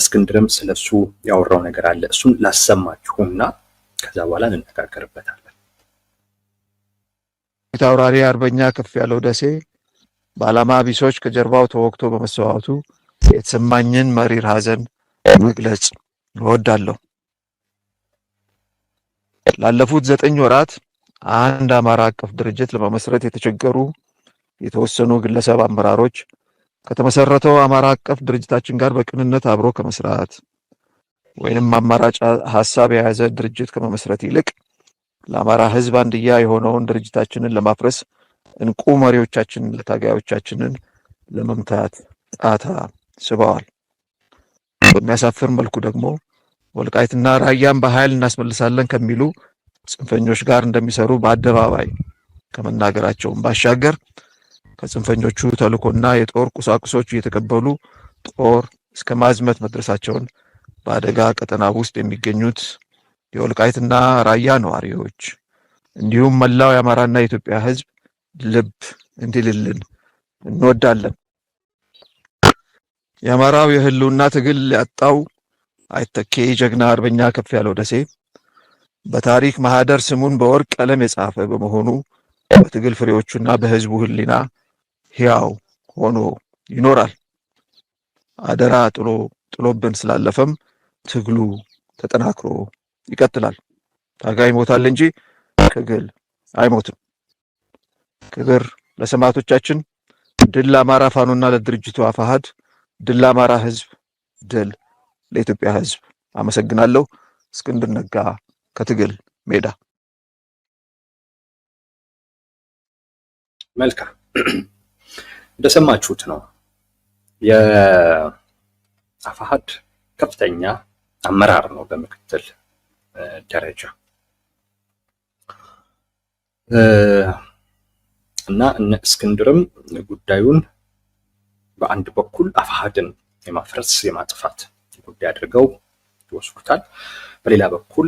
እስክንድርም ስለሱ ያወራው ነገር አለ። እሱን ላሰማችሁና ከዛ በኋላ እንነጋገርበታለን። የታውራሪ አርበኛ ከፍያለው ደሴ በዓላማ ቢሶች ከጀርባው ተወግቶ በመሰዋቱ የተሰማኝን መሪር ሐዘን መግለጽ እወዳለሁ። ላለፉት 9 ወራት አንድ አማራ አቀፍ ድርጅት ለመመስረት የተቸገሩ የተወሰኑ ግለሰብ አመራሮች ከተመሰረተው አማራ አቀፍ ድርጅታችን ጋር በቅንነት አብሮ ከመስራት ወይንም አማራጭ ሐሳብ የያዘ ድርጅት ከመመስረት ይልቅ ለአማራ ሕዝብ አንድያ የሆነውን ድርጅታችንን ለማፍረስ እንቁ መሪዎቻችንን ለታጋዮቻችንን ለመምታት ጣታ ስበዋል። በሚያሳፍር መልኩ ደግሞ ወልቃይትና ራያን በኃይል እናስመልሳለን ከሚሉ ጽንፈኞች ጋር እንደሚሰሩ በአደባባይ ከመናገራቸውም ባሻገር ከጽንፈኞቹ ተልእኮና የጦር ቁሳቁሶች እየተቀበሉ ጦር እስከ ማዝመት መድረሳቸውን በአደጋ ቀጠና ውስጥ የሚገኙት የወልቃይትና ራያ ነዋሪዎች እንዲሁም መላው የአማራና የኢትዮጵያ ሕዝብ ልብ እንዲልልን እንወዳለን። የአማራው የህልውና ትግል ያጣው አይተኬ ጀግና አርበኛ ከፍያለው ደሴ በታሪክ ማህደር ስሙን በወርቅ ቀለም የጻፈ በመሆኑ በትግል ፍሬዎቹና በህዝቡ ህሊና ሕያው ሆኖ ይኖራል። አደራ ጥሎብን ስላለፈም ትግሉ ተጠናክሮ ይቀጥላል። ታጋይ ይሞታል እንጂ ትግል አይሞትም። ክብር ለሰማዕቶቻችን። ድል ለአማራ ፋኖና ለድርጅቱ አፋሕድ። ድል ለአማራ ህዝብ፣ ድል ለኢትዮጵያ ህዝብ። አመሰግናለሁ። እስክንድር ነጋ ከትግል ሜዳ። መልካም እንደሰማችሁት ነው የአፋሕድ ከፍተኛ አመራር ነው በምክትል ደረጃ እና እነ እስክንድርም ጉዳዩን በአንድ በኩል አፋሕድን የማፍረስ የማጥፋት ጉዳይ አድርገው ይወስዱታል። በሌላ በኩል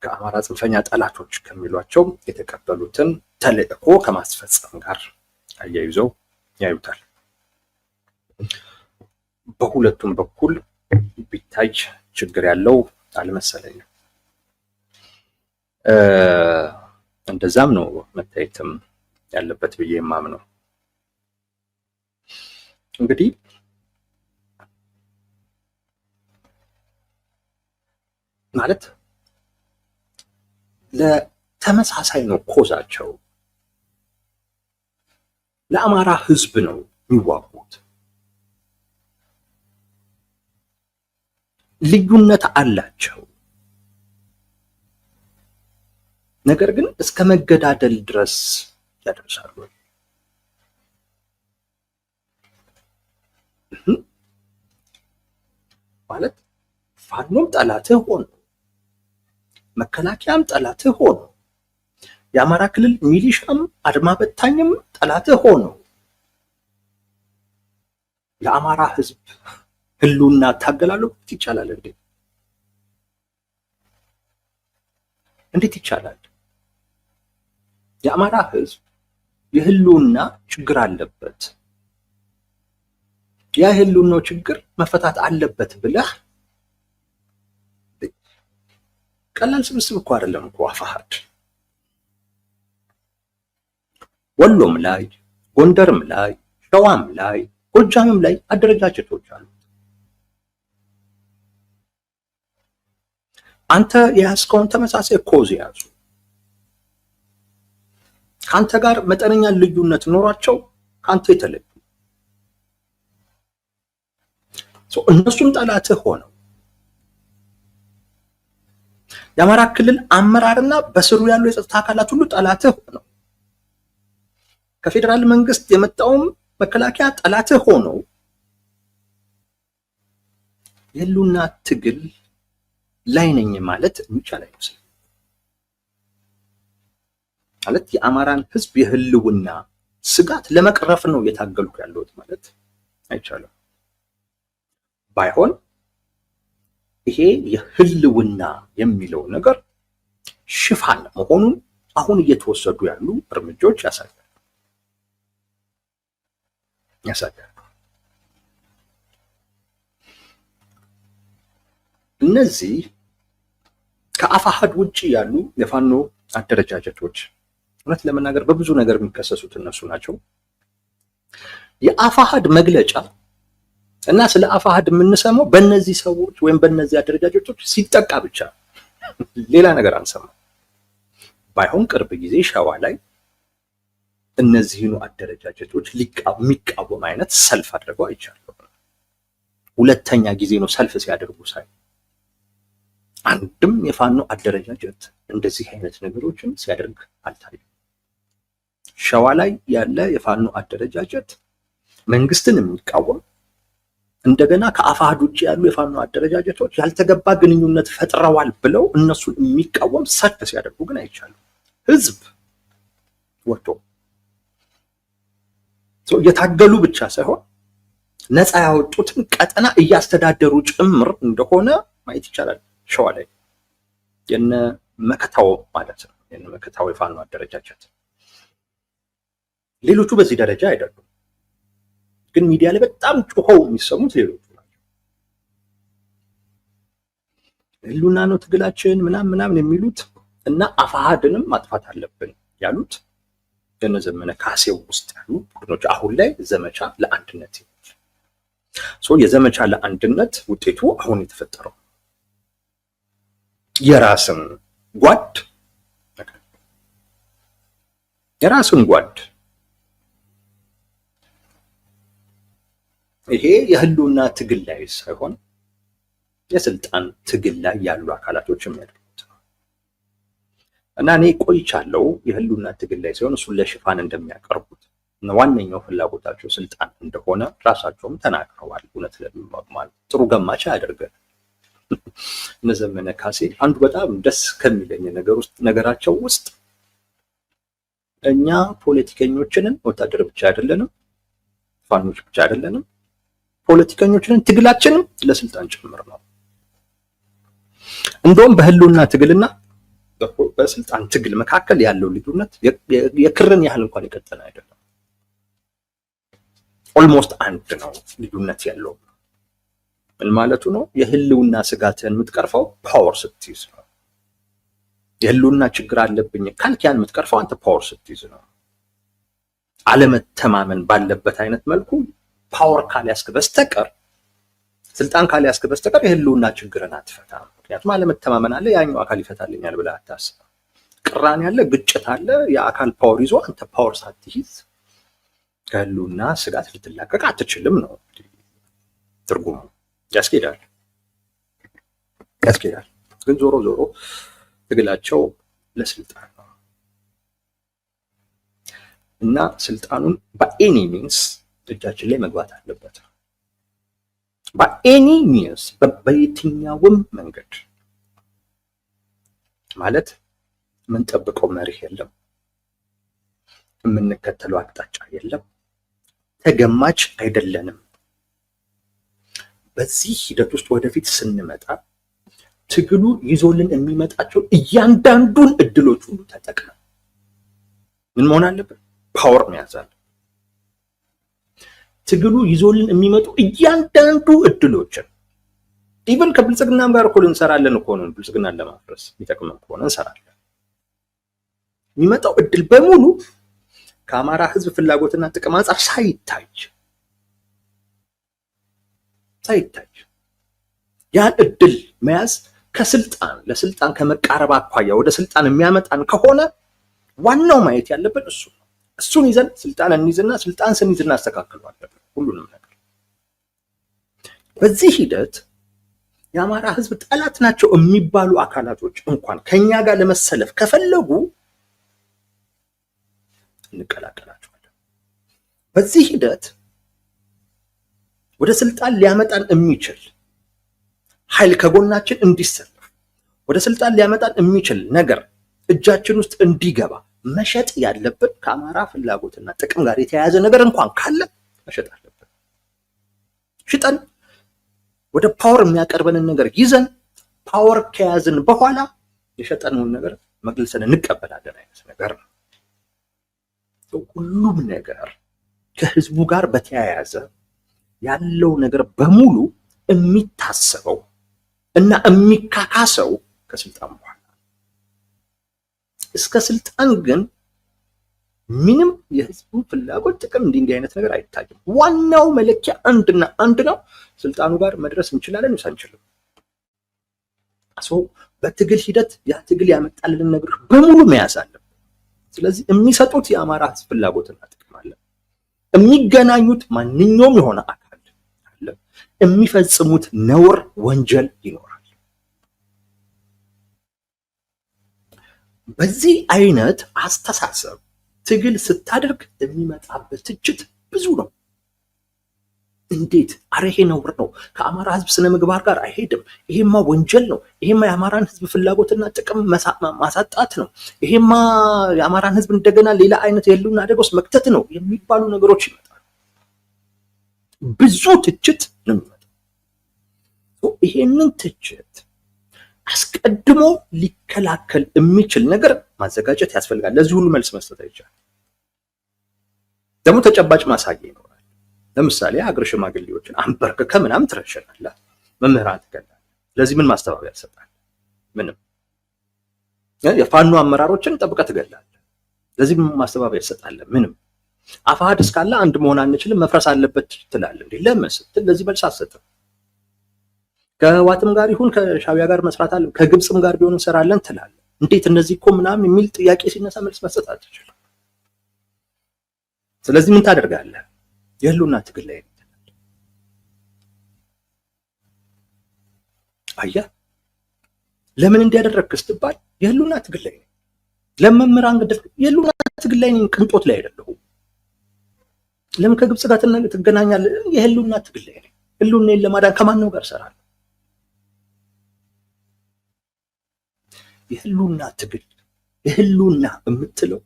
ከአማራ ጽንፈኛ ጠላቶች ከሚሏቸው የተቀበሉትን ተልእኮ ከማስፈጸም ጋር አያይዘው ያዩታል። በሁለቱም በኩል ቢታይ ችግር ያለው አልመሰለኝም። እንደዛም ነው መታየትም ያለበት ብዬ የማምነው። እንግዲህ ማለት ለተመሳሳይ ነው ኮዛቸው። ለአማራ ህዝብ ነው የሚዋጉት። ልዩነት አላቸው፣ ነገር ግን እስከ መገዳደል ድረስ ያደርሳሉ። ማለት ፋኖም ጠላትህ ሆኖ መከላከያም ጠላትህ ሆኖ የአማራ ክልል ሚሊሻም አድማ በታኝም ጠላትህ ሆኖ ለአማራ ህዝብ ህልውና ታገላለሁ ይቻላል እንዴ? እንዴት ይቻላል? የአማራ ህዝብ የህልውና ችግር አለበት። ያ የህልውናው ችግር መፈታት አለበት ብለህ ቀላል ስብስብ እኮ አይደለም እኮ አፋሕድ። ወሎም ላይ ጎንደርም ላይ ሸዋም ላይ ጎጃምም ላይ አደረጃጀቶች አሉ። አንተ የያዝከውን ተመሳሳይ ኮዝ ያዙ። ከአንተ ጋር መጠነኛ ልዩነት ኖሯቸው ከአንተ የተለዩ እነሱም ጠላትህ ሆነው የአማራ ክልል አመራርና በስሩ ያሉ የጸጥታ አካላት ሁሉ ጠላትህ ሆነው ከፌደራል መንግስት የመጣውም መከላከያ ጠላትህ ሆነው የህልውና ትግል ላይ ነኝ ማለት የሚቻል አይመስልም። ማለት የአማራን ህዝብ የህልውና ስጋት ለመቅረፍ ነው የታገልኩ ያለሁት ማለት አይቻልም። ባይሆን ይሄ የህልውና የሚለው ነገር ሽፋን መሆኑን አሁን እየተወሰዱ ያሉ እርምጃዎች ያሳያሉ። እነዚህ ከአፋሕድ ውጪ ያሉ የፋኖ አደረጃጀቶች እውነት ለመናገር በብዙ ነገር የሚከሰሱት እነሱ ናቸው። የአፋሕድ መግለጫ እና ስለ አፋሕድ የምንሰማው በእነዚህ ሰዎች ወይም በእነዚህ አደረጃጀቶች ሲጠቃ ብቻ፣ ሌላ ነገር አንሰማም። ባይሆን ቅርብ ጊዜ ሸዋ ላይ እነዚህኑ አደረጃጀቶች የሚቃወም አይነት ሰልፍ አድርገው አይቻለሁ። ሁለተኛ ጊዜ ነው ሰልፍ ሲያደርጉ ሳይ። አንድም የፋኖ አደረጃጀት እንደዚህ አይነት ነገሮችን ሲያደርግ አልታየም። ሸዋ ላይ ያለ የፋኖ አደረጃጀት መንግስትን የሚቃወም እንደገና ከአፋሕድ ውጭ ያሉ የፋኖ አደረጃጀቶች ያልተገባ ግንኙነት ፈጥረዋል ብለው እነሱን የሚቃወም ሰልፍ ሲያደርጉ ግን አይቻልም። ህዝብ ወጥቶ እየታገሉ ብቻ ሳይሆን ነፃ ያወጡትን ቀጠና እያስተዳደሩ ጭምር እንደሆነ ማየት ይቻላል። ሸዋ ላይ የነ መከታው ማለት ነው፣ የነ መከታው የፋኖ አደረጃጀት። ሌሎቹ በዚህ ደረጃ አይደሉም፣ ግን ሚዲያ ላይ በጣም ጮኸው የሚሰሙት ሌሎቹ ናቸው። ህልውና ነው ትግላችን ምናምን የሚሉት እና አፋሕድንም ማጥፋት አለብን ያሉት የነ ዘመነ ካሴው ውስጥ ያሉ ቡድኖች አሁን ላይ ዘመቻ ለአንድነት የዘመቻ ለአንድነት ውጤቱ አሁን የተፈጠረው የራስን ጓድ ይሄ የህልውና ትግል ላይ ሳይሆን የስልጣን ትግል ላይ ያሉ አካላቶች የሚያደርጉት ነው። እና እኔ ቆይቻለሁ የህልውና ትግል ላይ ሳይሆን እሱን ለሽፋን እንደሚያቀርቡት ዋነኛው ፍላጎታቸው ስልጣን እንደሆነ ራሳቸውም ተናግረዋል። እውነት ለማለት ጥሩ ገማቻ ያደርጋል። እነ ዘመነ ካሴ አንዱ በጣም ደስ ከሚለኝ ነገራቸው ውስጥ እኛ ፖለቲከኞችንን ወታደር ብቻ አይደለንም፣ ፋኖች ብቻ አይደለንም፣ ፖለቲከኞችንን ትግላችንም ለስልጣን ጭምር ነው። እንደውም በህልውና ትግልና በስልጣን ትግል መካከል ያለው ልዩነት የክርን ያህል እንኳን የቀጠለ አይደለም። ኦልሞስት አንድ ነው ልዩነት ያለው። ምን ማለቱ ነው? የህልውና ስጋትን የምትቀርፈው ፓወር ስትይዝ ነው። የህልውና ችግር አለብኝ ካልክ ያን የምትቀርፈው አንተ ፓወር ስትይዝ ነው። አለመተማመን ባለበት አይነት መልኩ ፓወር ካልያዝክ በስተቀር ስልጣን ካልያዝክ በስተቀር የህልውና ችግርን አትፈታም። ምክንያቱም አለመተማመን አለ፣ ያኛው አካል ይፈታልኛል ብለህ አታስብ። ቅራኔ አለ፣ ግጭት አለ። የአካል ፓወር ይዞ አንተ ፓወር ሳትይዝ ከህልውና ስጋት ልትላቀቅ አትችልም ነው ትርጉሙ። ያስኬዳል። ግን ዞሮ ትግላቸው ለስልጣን ነው እና ስልጣኑን በኤኒ ሚንስ እጃችን ላይ መግባት አለበት። በኤኒ ሚንስ በየትኛውም መንገድ ማለት የምንጠብቀው መርህ የለም፣ የምንከተለው አቅጣጫ የለም፣ ተገማች አይደለንም። በዚህ ሂደት ውስጥ ወደፊት ስንመጣ ትግሉ ይዞልን የሚመጣቸው እያንዳንዱን እድሎች ሁሉ ተጠቅመን ምን መሆን አለብን? ፓወር መያዝ አለብን። ትግሉ ይዞልን የሚመጡ እያንዳንዱ እድሎችን ኢቨን ከብልጽግናም ጋር እኮ እንሰራለን እኮ ነው። ብልጽግናን ለማፍረስ የሚጠቅመን ከሆነ እንሰራለን። የሚመጣው እድል በሙሉ ከአማራ ህዝብ ፍላጎትና ጥቅም አንጻር ሳይታይ ያን እድል መያዝ ለስልጣን ከመቃረብ አኳያ ወደ ስልጣን የሚያመጣን ከሆነ ዋናው ማየት ያለብን እሱ ነው። እሱን ይዘን ስልጣን እንይዝና ስልጣን ስንይዝ እናስተካክለዋለን ሁሉንም ነገር። በዚህ ሂደት የአማራ ህዝብ ጠላት ናቸው የሚባሉ አካላቶች እንኳን ከኛ ጋር ለመሰለፍ ከፈለጉ እንቀላቀላቸዋለን። በዚህ ሂደት ወደ ስልጣን ሊያመጣን የሚችል ኃይል ከጎናችን እንዲሰለፍ ወደ ስልጣን ሊያመጣን የሚችል ነገር እጃችን ውስጥ እንዲገባ መሸጥ ያለብን ከአማራ ፍላጎትና ጥቅም ጋር የተያያዘ ነገር እንኳን ካለ መሸጥ አለብን። ሽጠን ወደ ፓወር የሚያቀርበንን ነገር ይዘን ፓወር ከያዝን በኋላ የሸጠነውን ነገር መግለጽን እንቀበላለን አይነት ነገር ነው። ሁሉም ነገር ከህዝቡ ጋር በተያያዘ ያለው ነገር በሙሉ የሚታሰበው እና የሚካካሰው ከስልጣን በኋላ። እስከ ስልጣን ግን ምንም የህዝቡ ፍላጎት ጥቅም እንዲህ አይነት ነገር አይታይም። ዋናው መለኪያ አንድና አንድ ነው። ስልጣኑ ጋር መድረስ እንችላለን ወይስ አንችልም? በትግል ሂደት ያ ትግል ያመጣልን ነገሮች በሙሉ መያዝ አለብን። ስለዚህ የሚሰጡት የአማራ ህዝብ ፍላጎትና ጥቅም አለ። የሚገናኙት ማንኛውም የሆነ አካል አለ። የሚፈጽሙት ነውር ወንጀል ይኖራል። በዚህ አይነት አስተሳሰብ ትግል ስታደርግ የሚመጣበት ትችት ብዙ ነው። እንዴት? አረ ይሄ ነውር ነው፣ ከአማራ ህዝብ ስነ ምግባር ጋር አይሄድም፣ ይሄማ ወንጀል ነው፣ ይሄማ የአማራን ህዝብ ፍላጎትና ጥቅም ማሳጣት ነው፣ ይሄማ የአማራን ህዝብ እንደገና ሌላ አይነት የህልውና አደጋ ውስጥ መክተት ነው የሚባሉ ነገሮች ይመጣሉ። ብዙ ትችት ነው የሚመጣው። ይሄንን ትችት አስቀድሞ ሊከላከል የሚችል ነገር ማዘጋጀት ያስፈልጋል። ለዚህ ሁሉ መልስ መስጠት አይቻልም። ደግሞ ተጨባጭ ማሳያ ይኖራል። ለምሳሌ ሀገር ሽማግሌዎችን አንበርክከ ምናምን ትረሸናለህ፣ መምህራን ትገላለህ። ለዚህ ምን ማስተባበያ ትሰጣለህ? ምንም። የፋኖ አመራሮችን ጠብቀህ ትገላለህ። ለዚህ ምን ማስተባበያ ትሰጣለህ? ምንም። አፋሕድ እስካለ አንድ መሆን አንችልም መፍረስ አለበት ትላለህ። እንዴ ለምን ስትል ለዚህ መልስ አትሰጥም። ከህወሓትም ጋር ይሁን ከሻዕቢያ ጋር መስራት አለ፣ ከግብፅም ጋር ቢሆን እንሰራለን ትላለህ። እንዴት እነዚህ እኮ ምናምን የሚል ጥያቄ ሲነሳ መልስ መስጠት አትችልም። ስለዚህ ምን ታደርጋለህ? የህልውና ትግል ላይ አየህ። ለምን እንዲያደረግክ ስትባል የህልውና ትግል ላይ ነኝ። ለመምህራን ገደል የህልውና ትግል ላይ ነኝ፣ ቅንጦት ላይ አይደለሁም። ለምን ከግብፅ ጋር ትገናኛለህ? የህልውና ትግል ላይ ነኝ። ህልውናን ለማዳን ከማን ጋር እሰራለሁ? የህልውና ትግል የህልውና የምትለው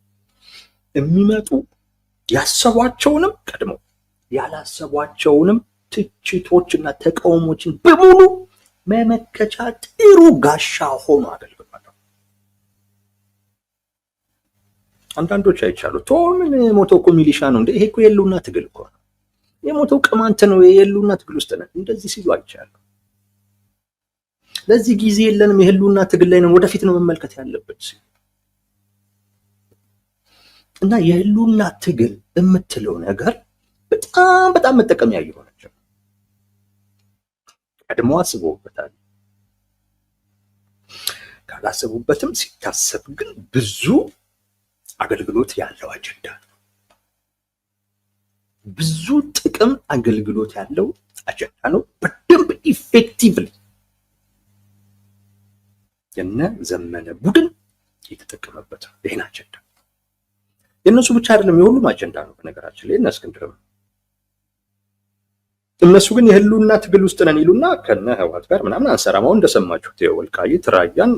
የሚመጡ ያሰቧቸውንም ቀድሞ ያላሰቧቸውንም ትችቶችና ተቃውሞችን በሙሉ መመከቻ ጥሩ ጋሻ ሆኖ አገልግሏል። አንዳንዶች አይቻሉ ምን ሞተው እኮ ሚሊሻ ነው እንዴ? ይሄ እኮ የህልውና ትግል እኮ ነው። የሞተው ቅማንት ነው፣ የህልውና ትግል ውስጥ ነን፣ እንደዚህ ሲሉ አይቻሉ። ለዚህ ጊዜ የለንም፣ የህልውና ትግል ላይ ነን፣ ወደፊት ነው መመልከት ያለበት ሲሉ እና የህልውና ትግል የምትለው ነገር በጣም መጠቀሚያ እየሆነች ነው። ቀድሞ አስበውበታል። ካላሰቡበትም ሲታሰብ ግን ብዙ አገልግሎት ያለው አጀንዳ ነው። ብዙ ጥቅም አገልግሎት ያለው አጀንዳ ነው። በደንብ ኢፌክቲቭሊ የነ ዘመነ ቡድን የተጠቀመበት ይሄን አጀንዳ። የእነሱ ብቻ አይደለም፣ የሁሉም አጀንዳ ነው። በነገራችን ላይ እነ እስክንድርም እነሱ ግን የህልውና ትግል ውስጥ ነን ይሉና ከነ ህወሓት ጋር ምናምን አንሰራማው እንደሰማችሁት የወልቃይት ራያን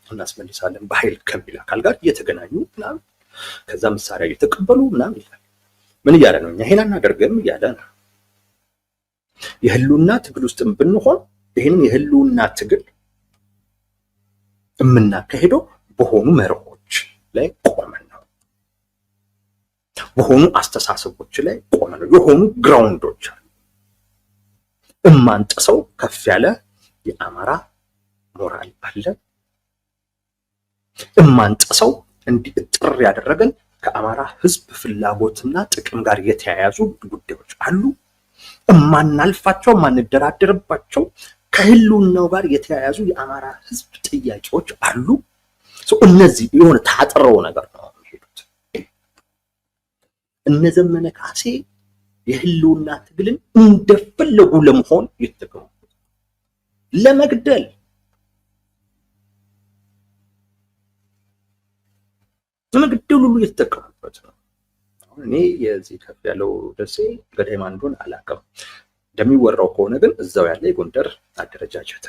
እናስመልሳለን በኃይል ከሚል አካል ጋር እየተገናኙ ምናምን ከዛ መሳሪያ እየተቀበሉ ምናምን ይላል። ምን እያለ ነው? እኛ ይሄን አናደርግም እያለ ነው። የህልውና ትግል ውስጥም ብንሆን ይሄንን የህልውና ትግል የምናካሄደው በሆኑ መርሆች ላይ ቆመን ነው። በሆኑ አስተሳሰቦች ላይ ቆመን ነው። የሆኑ ግራውንዶች አሉ። እማንጥሰው ከፍ ያለ የአማራ ሞራል አለ። እማንጥሰው እንዲህ ጥር ያደረገን ከአማራ ህዝብ ፍላጎትና ጥቅም ጋር የተያያዙ ጉዳዮች አሉ። እማናልፋቸው ማንደራደርባቸው ከህልውናው ጋር የተያያዙ የአማራ ህዝብ ጥያቄዎች አሉ። እነዚህ የሆነ ታጥረው ነገር ነው የሚሄዱት። እነ ዘመነ ካሴ የህልውና ትግልን እንደፈለጉ ለመሆን የተጠቀሙበት ለመግደል ሁሉ የተጠቀሙበት ነው። አሁን እኔ የዚህ ከፍ ያለው ደሴ ገዳይ ማን እንደሆነ አላውቅም። እንደሚወራው ከሆነ ግን እዛው ያለ የጎንደር አደረጃጀት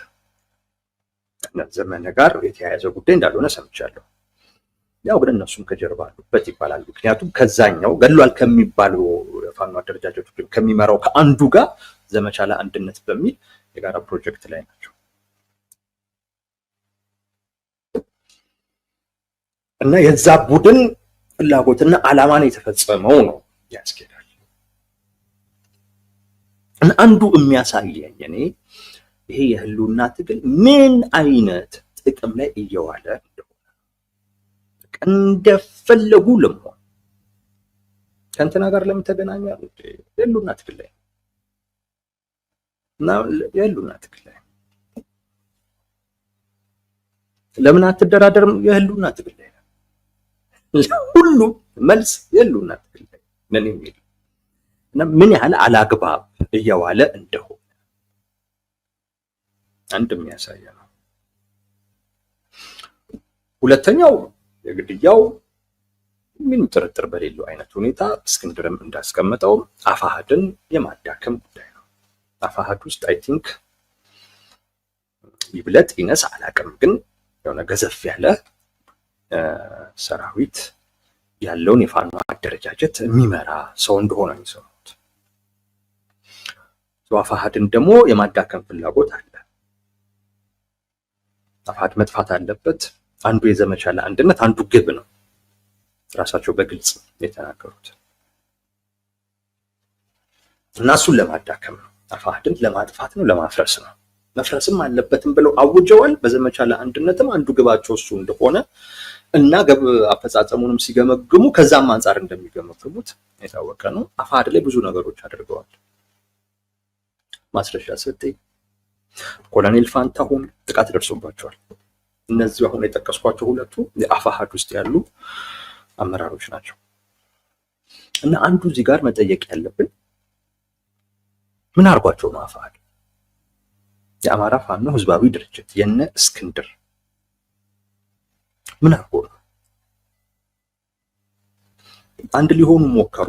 እና ዘመነ ጋር የተያያዘ ጉዳይ እንዳልሆነ ሰምቻለሁ። ያው ግን እነሱም ከጀርባ አሉበት ይባላል። ምክንያቱም ከዛኛው ገድሏል ከሚባለው የፋኖ አደረጃጀቶች ከሚመራው ከአንዱ ጋር ዘመቻ ለአንድነት በሚል የጋራ ፕሮጀክት ላይ ናቸው እና የዛ ቡድን ፍላጎትና ዓላማን የተፈጸመው ነው ያስኬዳል። እና አንዱ የሚያሳየኝ እኔ ይሄ የህልውና ትግል ምን አይነት ጥቅም ላይ እየዋለ እንደሆነ እንደፈለጉ ለመሆን ከእንትና ጋር ለምን ተገናኙ? የህልውና ትግል ላይ እና የህልውና ትግል ላይ ለምን አትደራደርም? የህልውና ትግል ላይ ሁሉ መልስ የህልውና ትግል ላይ ነን የሚል እና ምን ያህል አላግባብ እየዋለ እንደሆነ አንድ የሚያሳይ ነው። ሁለተኛው የግድያው ምንም ጥርጥር በሌለው አይነት ሁኔታ እስክንድርም እንዳስቀመጠው አፋሕድን የማዳከም ጉዳይ ነው። አፋሕድ ውስጥ አይ ቲንክ ይብለጥ ይነስ አላውቅም፣ ግን የሆነ ገዘፍ ያለ ሰራዊት ያለውን የፋኖ አደረጃጀት የሚመራ ሰው እንደሆነ የሚሰሙት አፋሕድን ደግሞ የማዳከም ፍላጎት አለ። አፋሕድ መጥፋት አለበት። አንዱ የዘመቻ ለአንድነት አንዱ ግብ ነው። ራሳቸው በግልጽ የተናገሩት እና እሱን ለማዳከም ነው። አፋሕድን ለማጥፋት ነው፣ ለማፍረስ ነው። መፍረስም አለበትም ብለው አውጀዋል። በዘመቻ ለአንድነትም አንዱ ግባቸው እሱ እንደሆነ እና አፈጻጸሙንም ሲገመግሙ ከዛም አንጻር እንደሚገመግሙት የታወቀ ነው። አፋሕድ ላይ ብዙ ነገሮች አድርገዋል። ማስረሻ ሰጤ፣ ኮሎኔል ፋንታሁን ጥቃት ደርሶባቸዋል። እነዚህ አሁን የጠቀስኳቸው ሁለቱ የአፋሕድ ውስጥ ያሉ አመራሮች ናቸው። እና አንዱ እዚህ ጋር መጠየቅ ያለብን ምን አድርጓቸው ነው አፋሕድ የአማራ ፋኖ ህዝባዊ ድርጅት የነ እስክንድር ምን አድርጎ ነው? አንድ ሊሆኑ ሞከሩ።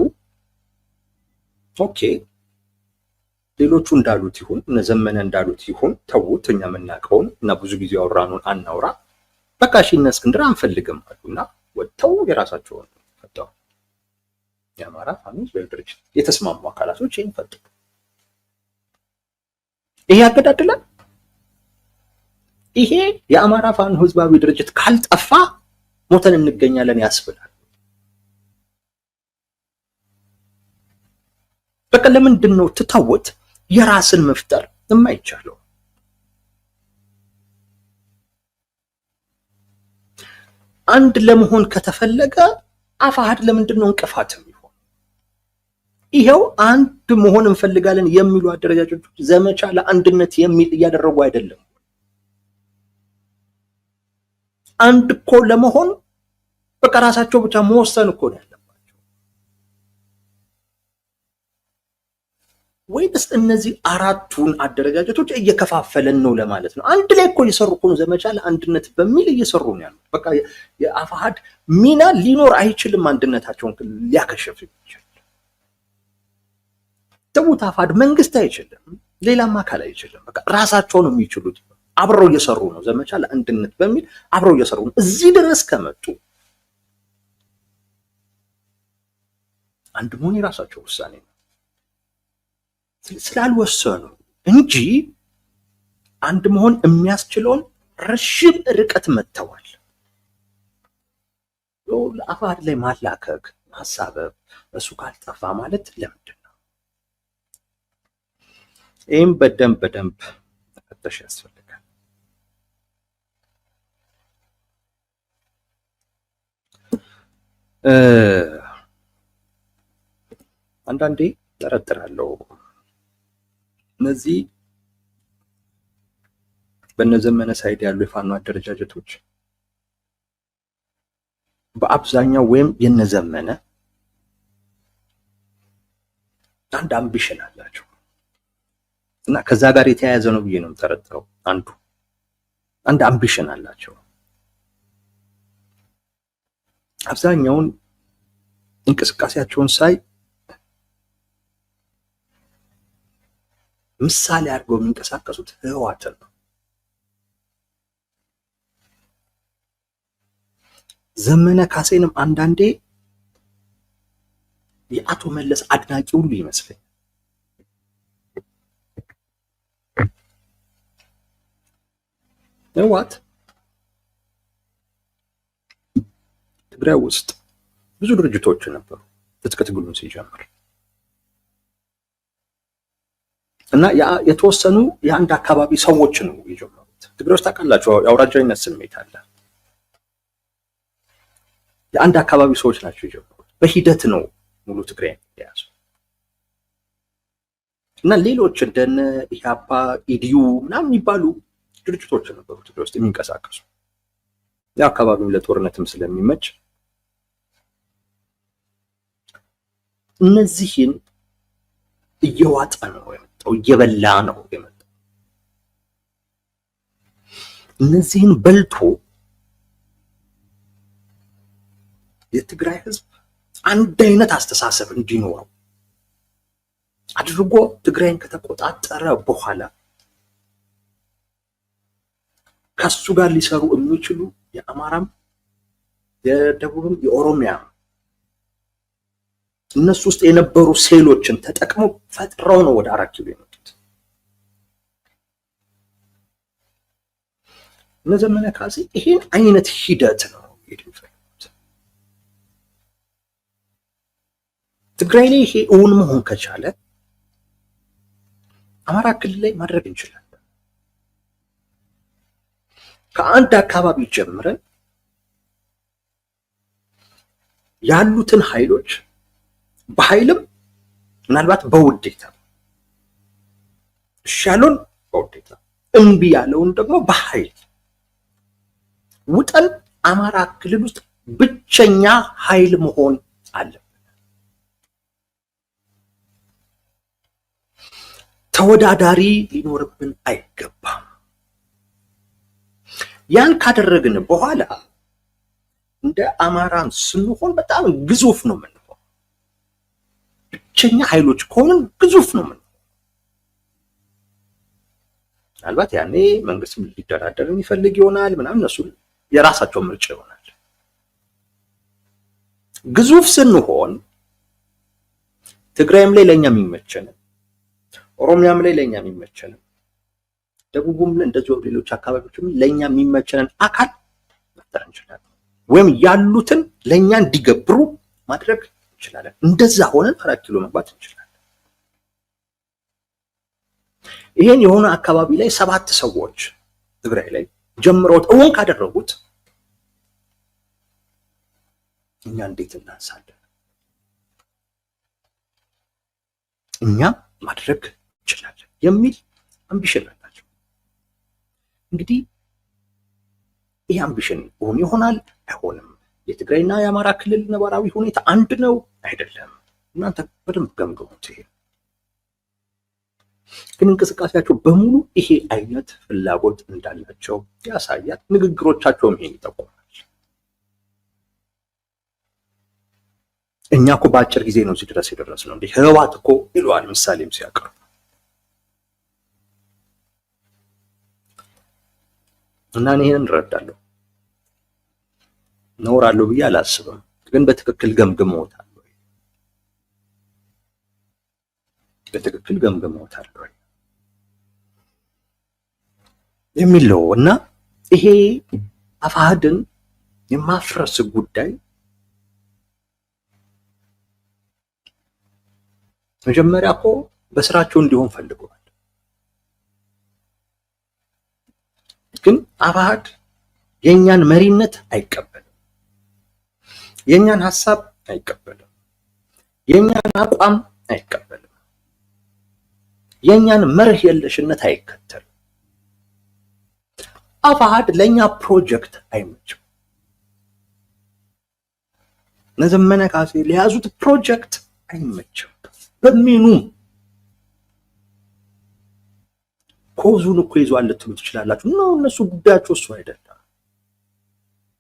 ኦኬ ሌሎቹ እንዳሉት ይሁን፣ እነ ዘመነ እንዳሉት ይሁን፣ ተውት፣ እኛ የምናውቀውን እና ብዙ ጊዜ አወራኑን አናውራ፣ በቃ እሺ እነ እስክንድር አንፈልግም አሉና ወጥተው የራሳቸውን ፈጠሩ። የአማራ ፋኖ ህዝባዊ ድርጅት የተስማሙ አካላቶች ይህን ፈጠሩ። ይሄ ያገዳድላል። ይሄ የአማራ ፋኖ ህዝባዊ ድርጅት ካልጠፋ ሞተን እንገኛለን ያስብላል። በቃ ለምንድን ነው ትተውት የራስን መፍጠር የማይቻለው? አንድ ለመሆን ከተፈለገ አፋሕድ ለምንድን ነው እንቅፋት የሚሆን? ይሄው አንድ መሆን እንፈልጋለን የሚሉ አደረጃጀቶች ዘመቻ ለአንድነት የሚል እያደረጉ አይደለም። አንድ እኮ ለመሆን በቃ ራሳቸው ብቻ መወሰን እኮ ነው ያለባቸው። ወይስ እነዚህ አራቱን አደረጃጀቶች እየከፋፈለን ነው ለማለት ነው? አንድ ላይ እኮ እየሰሩ እኮ ነው፣ ዘመቻ ለአንድነት በሚል እየሰሩ ነው ያሉት። በቃ የአፋሕድ ሚና ሊኖር አይችልም፣ አንድነታቸውን ሊያከሽፍ ይችላል። ተውት፣ አፋሕድ መንግስት አይችልም፣ ሌላም አካል አይችልም። በቃ ራሳቸው ነው የሚችሉት። አብረው እየሰሩ ነው፣ ዘመቻ ለአንድነት በሚል አብረው እየሰሩ ነው። እዚህ ድረስ ከመጡ አንድ መሆን የራሳቸው ውሳኔ ነው ስላልወሰኑ እንጂ አንድ መሆን የሚያስችለውን ረጅም ርቀት መጥተዋል። አፋሕድ ላይ ማላከክ፣ ማሳበብ እሱ ካልጠፋ ማለት ለምንድን ነው? ይህም በደንብ መፈተሽ ያስፈልጋል። አንዳንዴ ጠረጥራለሁ እነዚህ በነዘመነ ሳይድ ያሉ የፋኖ አደረጃጀቶች በአብዛኛው ወይም የነዘመነ አንድ አምቢሽን አላቸው እና ከዛ ጋር የተያያዘ ነው ብዬ ነው የምጠረጥረው። አንድ አምቢሽን አላቸው። አብዛኛውን እንቅስቃሴያቸውን ሳይ ምሳሌ አድርገው የሚንቀሳቀሱት ህወሓትን ነው። ዘመነ ካሴንም አንዳንዴ የአቶ መለስ አድናቂ ሁሉ ይመስለኛል። ህወሓት ትግራይ ውስጥ ብዙ ድርጅቶች ነበሩ ትጥቅ ትግሉን ሲጀምር። እና የተወሰኑ የአንድ አካባቢ ሰዎች ነው የጀመሩት። ትግራይ ውስጥ ታውቃላችሁ የአውራጃዊነት ስሜት አለ። የአንድ አካባቢ ሰዎች ናቸው የጀመሩት። በሂደት ነው ሙሉ ትግራይ የያዙ እና ሌሎች እንደነ ኢህአፓ ኢዲዩ ምናምን የሚባሉ ድርጅቶች ነበሩ ትግራይ ውስጥ የሚንቀሳቀሱ። የአካባቢው ለጦርነትም ስለሚመች እነዚህን እየዋጠ ነው የመጣው፣ እየበላ ነው የመጣው። እነዚህን በልቶ የትግራይ ህዝብ አንድ አይነት አስተሳሰብ እንዲኖረው አድርጎ ትግራይን ከተቆጣጠረ በኋላ ከሱ ጋር ሊሰሩ የሚችሉ የአማራም የደቡብም የኦሮሚያ እነሱ ውስጥ የነበሩ ሴሎችን ተጠቅመው ፈጥረው ነው ወደ 4 ኪሎ የመጡት። እነ ዘመነ ካሴ ይሄን አይነት ሂደት ነው የሚፈልጉት። ትግራይ ላይ ይሄ እውን መሆን ከቻለ አማራ ክልል ላይ ማድረግ እንችላለን። ከአንድ አካባቢ ጀምረን ያሉትን ኃይሎች በኃይልም ምናልባት በውዴታ እሺ ያለውን በውዴታ እምቢ ያለውን ደግሞ በኃይል ውጠን አማራ ክልል ውስጥ ብቸኛ ኃይል መሆን አለብን። ተወዳዳሪ ሊኖርብን አይገባም። ያን ካደረግን በኋላ እንደ አማራን ስንሆን በጣም ግዙፍ ነው የምንሆነው። ብቸኛ ኃይሎች ከሆንን ግዙፍ ነው የምንሆነው። ምናልባት ያኔ መንግስት ሊደራደር የሚፈልግ ይሆናል ምናምን፣ እነሱ የራሳቸው ምርጫ ይሆናል። ግዙፍ ስንሆን ትግራይም ላይ ለኛ የሚመቸን፣ ኦሮሚያም ላይ ለኛ የሚመቸን፣ ደቡብም ላይ እንደዚሁ ሌሎች አካባቢዎችም ለኛ የሚመቸንን አካል መፍጠር እንችላለን። ወይም ያሉትን ለኛ እንዲገብሩ ማድረግ እንችላለን። እንደዛ ሆነን 4 ኪሎ መግባት እንችላለን። ይሄን የሆነ አካባቢ ላይ 7 ሰዎች ትግራይ ላይ ጀምረውት እውን ካደረጉት እኛ እንዴት እናንሳለን? እኛ ማድረግ እንችላለን የሚል አምቢሽን አላቸው። እንግዲህ ይህ አምቢሽን እውን ይሆናል አይሆንም? የትግራይና የአማራ ክልል ነባራዊ ሁኔታ አንድ ነው አይደለም? እናንተ በደንብ ገምገሙት። ይሄ ግን እንቅስቃሴያቸው በሙሉ ይሄ አይነት ፍላጎት እንዳላቸው ያሳያል። ንግግሮቻቸውም ይሄን ይጠቁማል። እኛ እኮ በአጭር ጊዜ ነው እዚህ ድረስ የደረስነው እንዴ ህወሓት እኮ ይለዋል ምሳሌም ሲያቀርብ። እና ይሄንን እንረዳለሁ፣ እኖራለሁ ብዬ አላስብም። ግን በትክክል ገምግመውታል ወይ? በትክክል ገምግመውታል ወይ የሚለው እና ይሄ አፋሕድን የማፍረስ ጉዳይ መጀመሪያ እኮ በስራቸው እንዲሆን ፈልገዋል። ግን አፋሕድ የኛን መሪነት አይቀበልም፣ የኛን ሐሳብ አይቀበልም፣ የኛን አቋም አይቀበልም፣ የኛን መርህ የለሽነት አይከተልም። አፋሕድ ለኛ ፕሮጀክት አይመችም። ዘመነ ካሴ ለያዙት ፕሮጀክት አይመችም። በሚኑም ኮዙን እኮ ይዟል ልትሉ ትችላላችሁ። ነው እነሱ ጉዳያቸው እሱ አይደለም።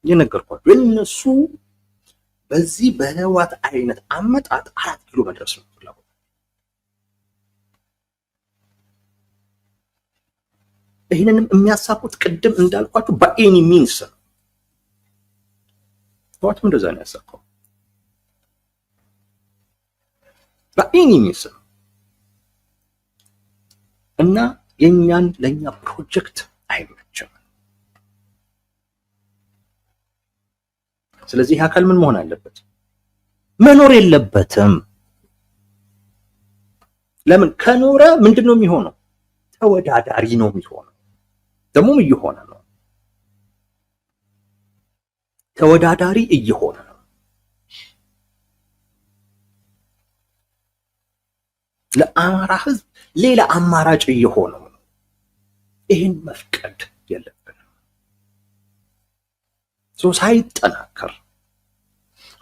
የነገርኳችሁ እነሱ በዚህ በህወሓት አይነት አመጣጥ 4 ኪሎ መድረስ ነው ፍላጎት። ይህንንም የሚያሳኩት ቅድም እንዳልኳችሁ በኤኒ ሚንስ ነው። ህወሓትም እንደዛ ነው ያሳካው። በኤኒ ሚንስ ነው እና የኛን ለኛ ፕሮጀክት አይመችም። ስለዚህ አካል ምን መሆን አለበት? መኖር የለበትም። ለምን ከኖረ ምንድነው የሚሆነው? ተወዳዳሪ ነው የሚሆነው። ደግሞም እየሆነ ነው። ተወዳዳሪ እየሆነ ነው። ለአማራ ህዝብ ሌላ አማራጭ እየሆነው ነው። ይህን መፍቀድ የለብንም። ሳይጠናከር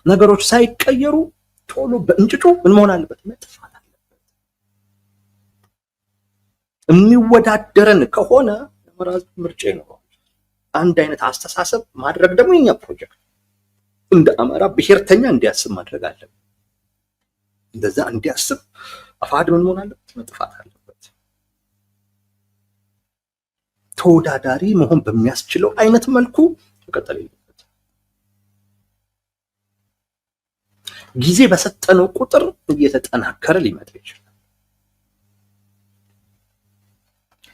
ነገሮች ሳይቀየሩ ቶሎ በእንጭጩ ምን መሆን አለበት? መጥፋት አለበት። የሚወዳደረን ከሆነ አማራ ህዝብ ምርጫ ይኖረዋል። አንድ አይነት አስተሳሰብ ማድረግ ደግሞ የኛ ፕሮጀክት። እንደ አማራ ብሔርተኛ እንዲያስብ ማድረግ አለበት። እንደዛ እንዲያስብ አፋሕድ ምን መሆን አለበት? መጥፋት አለበት። ተወዳዳሪ መሆን በሚያስችለው አይነት መልኩ መቀጠል የለበት። ጊዜ በሰጠነው ቁጥር እየተጠናከረ ሊመጣ ይችላል።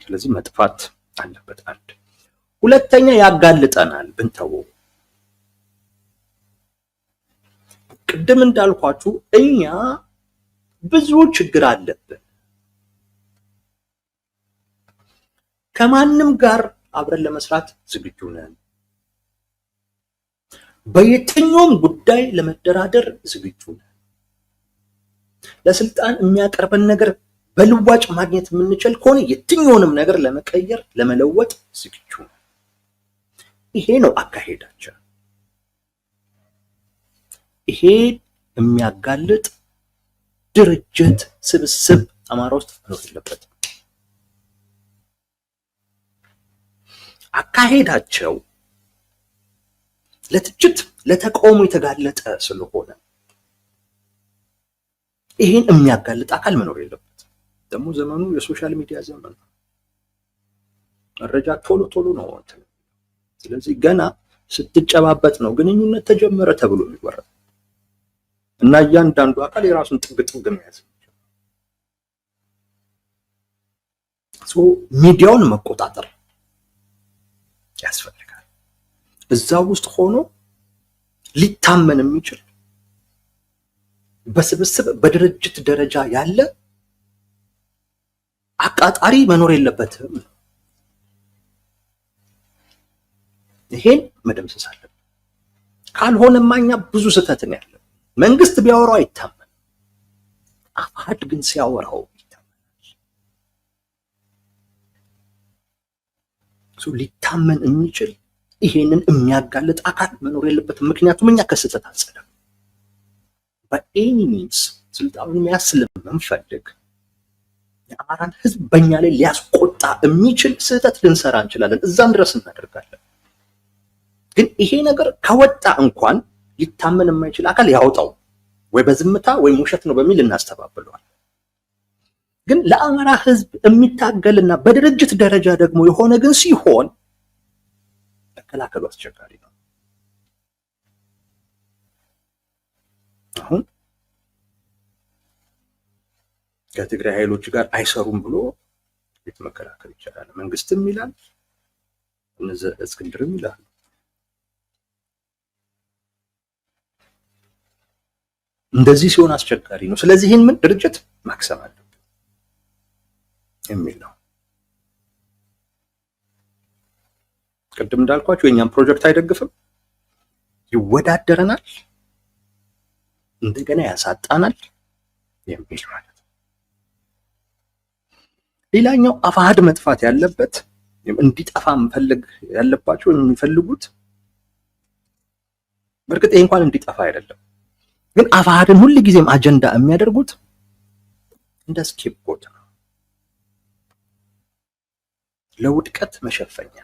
ስለዚህ መጥፋት አለበት። አንድ ሁለተኛ ያጋልጠናል ብንተወው። ቅድም እንዳልኳችሁ እኛ ብዙ ችግር አለብን። ከማንም ጋር አብረን ለመስራት ዝግጁ ነን። በየትኛውም ጉዳይ ለመደራደር ዝግጁ ነን። ለስልጣን የሚያቀርበን ነገር በልዋጭ ማግኘት የምንችል ከሆነ የትኛውንም ነገር ለመቀየር ለመለወጥ ዝግጁ ነን። ይሄ ነው አካሄዳችን። ይሄ የሚያጋልጥ ድርጅት ስብስብ አማራ ውስጥ መኖር የለበትም። አካሄዳቸው ለትችት ለተቃውሞ የተጋለጠ ስለሆነ ይሄን የሚያጋልጥ አካል መኖር የለበትም። ደግሞ ዘመኑ የሶሻል ሚዲያ ዘመን ነው። መረጃ ቶሎ ቶሎ ነው። ስለዚህ ገና ስትጨባበጥ ነው ግንኙነት ተጀመረ ተብሎ የሚወራው እና እያንዳንዱ አካል የራሱን ጥግ መያዝ ሚዲያውን መቆጣጠር ያስፈልጋል። እዛው ውስጥ ሆኖ ሊታመን የሚችል በስብስብ በድርጅት ደረጃ ያለ አቃጣሪ መኖር የለበትም። ይሄን መደምሰስ አለብን። ካልሆነማ እኛ ብዙ ስህተት ነው ያለው። መንግስት ቢያወራው አይታመን፣ አፋሕድ ግን ሲያወራው ይታመናል። ሊታመን የሚችል ይሄንን የሚያጋልጥ አካል መኖር የለበትም። ምክንያቱም እኛ ከስህተት አንጸዳም። በኤኒ ሚንስ ስልጣኑን መያዝ ስለምንፈልግ የአማራን ህዝብ በእኛ ላይ ሊያስቆጣ የሚችል ስህተት ልንሰራ እንችላለን። እዛም ድረስ እናደርጋለን። ግን ይሄ ነገር ከወጣ እንኳን ሊታመን የማይችል አካል ያወጣው ወይ በዝምታ ወይ ውሸት ነው በሚል እናስተባብለዋል። ግን ለአማራ ህዝብ የሚታገልና በድርጅት ደረጃ ደግሞ የሆነ ግን ሲሆን መከላከሉ አስቸጋሪ ነው። አሁን ከትግራይ ኃይሎች ጋር አይሰሩም ብሎ ቤት መከላከል ይቻላል። መንግስትም ይላል፣ እነዚህ እስክንድርም ይላል። እንደዚህ ሲሆን አስቸጋሪ ነው። ስለዚህ ይህን ምን ድርጅት ማክሰም አለብን የሚል ነው። ቅድም እንዳልኳችሁ የኛም ፕሮጀክት አይደግፍም፣ ይወዳደረናል፣ እንደገና ያሳጣናል የሚል ማለት ነው። ሌላኛው አፋሕድ መጥፋት ያለበት እንዲጠፋ መፈለግ ያለባቸው የሚፈልጉት በእርግጥ ይሄ እንኳን እንዲጠፋ አይደለም፣ ግን አፋሕድን ሁሉ ጊዜም አጀንዳ የሚያደርጉት እንደ ስኬፕጎት ነው፣ ለውድቀት መሸፈኛ።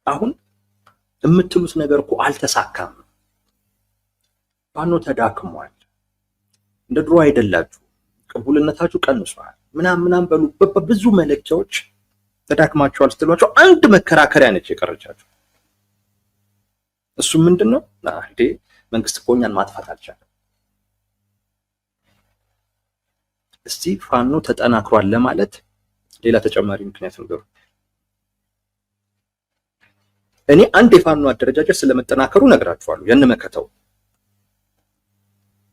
አሁን የምትሉት ነገር እኮ አልተሳካም፣ ፋኖ ተዳክሟል፣ እንደ ድሮ አይደላችሁ፣ ቅቡልነታችሁ ቀንሷል ምናምን በሉ በብዙ መለኪያዎች ተዳክማችኋል ስትሏቸው አንድ መከራከሪያ ነች የቀረቻችሁ። እሱ ምንድነው? እንዴ መንግስት እኮ እኛን ማጥፋት አልቻለም። እስቲ ፋኖ ተጠናክሯል ለማለት ሌላ ተጨማሪ ምክንያት ነገሩ። እኔ አንድ የፋኖ አደረጃጀት ስለመጠናከሩ ነግራችኋለሁ። የነመከተው